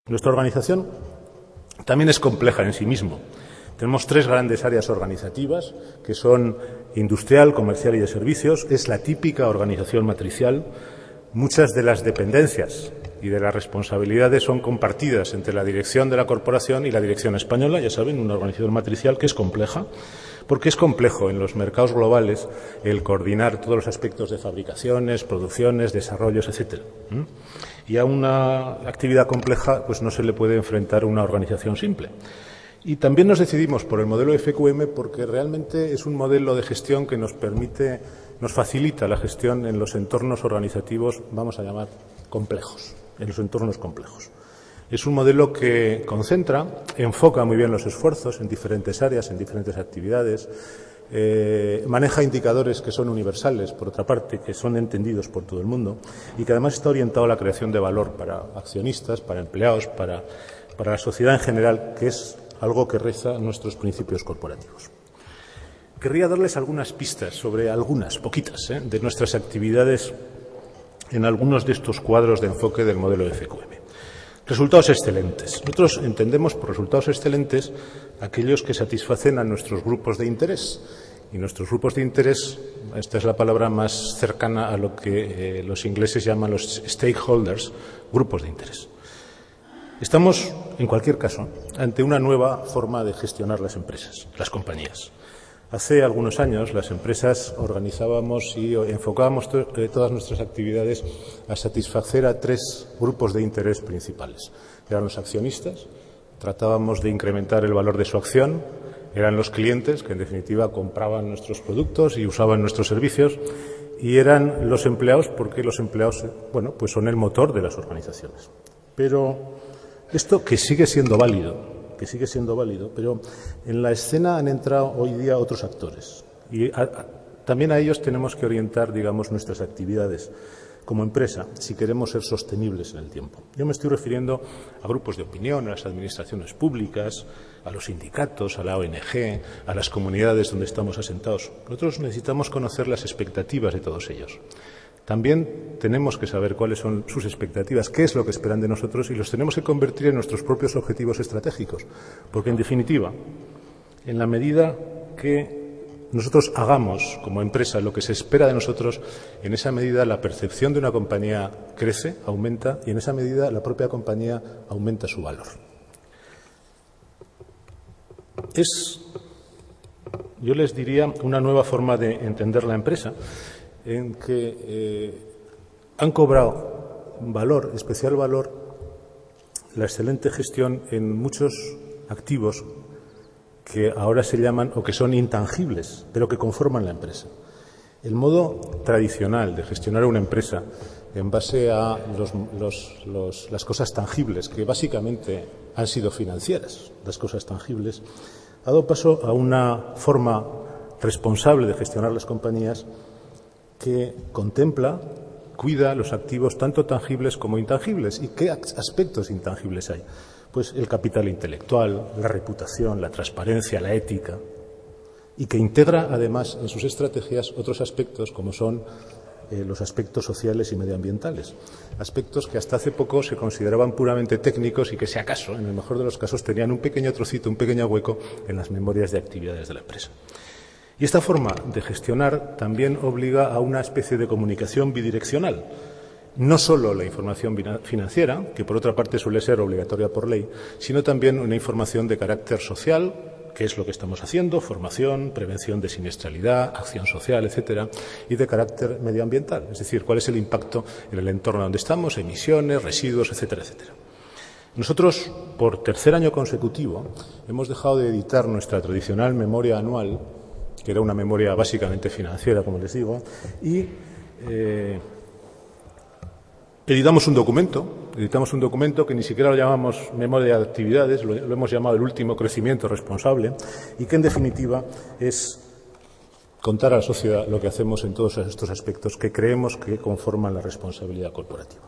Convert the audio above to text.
Nuestra organización también es compleja en sí mismo. Tenemos tres grandes áreas organizativas, que son industrial, comercial y de servicios. Es la típica organización matricial. Muchas de las dependencias y de las responsabilidades son compartidas entre la dirección de la corporación y la dirección española. Ya saben, una organización matricial que es compleja, porque es complejo en los mercados globales el coordinar todos los aspectos de fabricaciones, producciones, desarrollos, etcétera. Y a una actividad compleja pues no se le puede enfrentar una organización simple. Y también nos decidimos por el modelo FQM porque realmente es un modelo de gestión que nos permite, nos facilita la gestión en los entornos organizativos, vamos a llamar, complejos, en los entornos complejos. Es un modelo que concentra, enfoca muy bien los esfuerzos en diferentes áreas, en diferentes actividades, maneja indicadores que son universales, por otra parte, que son entendidos por todo el mundo y que además está orientado a la creación de valor para accionistas, para empleados, para la sociedad en general, que es algo que reza nuestros principios corporativos. Querría darles algunas pistas sobre algunas, poquitas, de nuestras actividades en algunos de estos cuadros de enfoque del modelo FQM. Resultados excelentes. Nosotros entendemos por resultados excelentes aquellos que satisfacen a nuestros grupos de interés. Y nuestros grupos de interés, esta es la palabra más cercana a lo que los ingleses llaman los stakeholders, grupos de interés. Estamos, en cualquier caso, ante una nueva forma de gestionar las empresas, las compañías. Hace algunos años las empresas organizábamos y enfocábamos todas nuestras actividades a satisfacer a tres grupos de interés principales. Eran los accionistas, tratábamos de incrementar el valor de su acción, eran los clientes, que en definitiva compraban nuestros productos y usaban nuestros servicios, y eran los empleados, porque los empleados, bueno, pues son el motor de las organizaciones. Pero esto que sigue siendo válido, pero en la escena han entrado hoy día otros actores y también a ellos tenemos que orientar, digamos, nuestras actividades como empresa si queremos ser sostenibles en el tiempo. Yo me estoy refiriendo a grupos de opinión, a las administraciones públicas, a los sindicatos, a la ONG, a las comunidades donde estamos asentados. Nosotros necesitamos conocer las expectativas de todos ellos. También tenemos que saber cuáles son sus expectativas, qué es lo que esperan de nosotros y los tenemos que convertir en nuestros propios objetivos estratégicos. Porque, en definitiva, en la medida que nosotros hagamos como empresa lo que se espera de nosotros, en esa medida la percepción de una compañía crece, aumenta y en esa medida la propia compañía aumenta su valor. Yo les diría, una nueva forma de entender la empresa, en que han cobrado valor, especial valor, la excelente gestión en muchos activos que ahora se llaman o que son intangibles, pero que conforman la empresa. El modo tradicional de gestionar una empresa en base a las cosas tangibles, que básicamente han sido financieras, las cosas tangibles, ha dado paso a una forma responsable de gestionar las compañías que contempla, cuida los activos tanto tangibles como intangibles. ¿Y qué aspectos intangibles hay? Pues el capital intelectual, la reputación, la transparencia, la ética, y que integra además en sus estrategias otros aspectos como son los aspectos sociales y medioambientales, aspectos que hasta hace poco se consideraban puramente técnicos y que, si acaso, en el mejor de los casos, tenían un pequeño trocito, un pequeño hueco en las memorias de actividades de la empresa. Y esta forma de gestionar también obliga a una especie de comunicación bidireccional. No solo la información financiera, que por otra parte suele ser obligatoria por ley, sino también una información de carácter social, que es lo que estamos haciendo, formación, prevención de siniestralidad, acción social, etcétera, y de carácter medioambiental, es decir, cuál es el impacto en el entorno donde estamos, emisiones, residuos, etcétera, etcétera. Nosotros, por tercer año consecutivo, hemos dejado de editar nuestra tradicional memoria anual, que era una memoria básicamente financiera, como les digo, y editamos un documento que ni siquiera lo llamamos memoria de actividades, lo hemos llamado el último crecimiento responsable, y que en definitiva es contar a la sociedad lo que hacemos en todos estos aspectos que creemos que conforman la responsabilidad corporativa.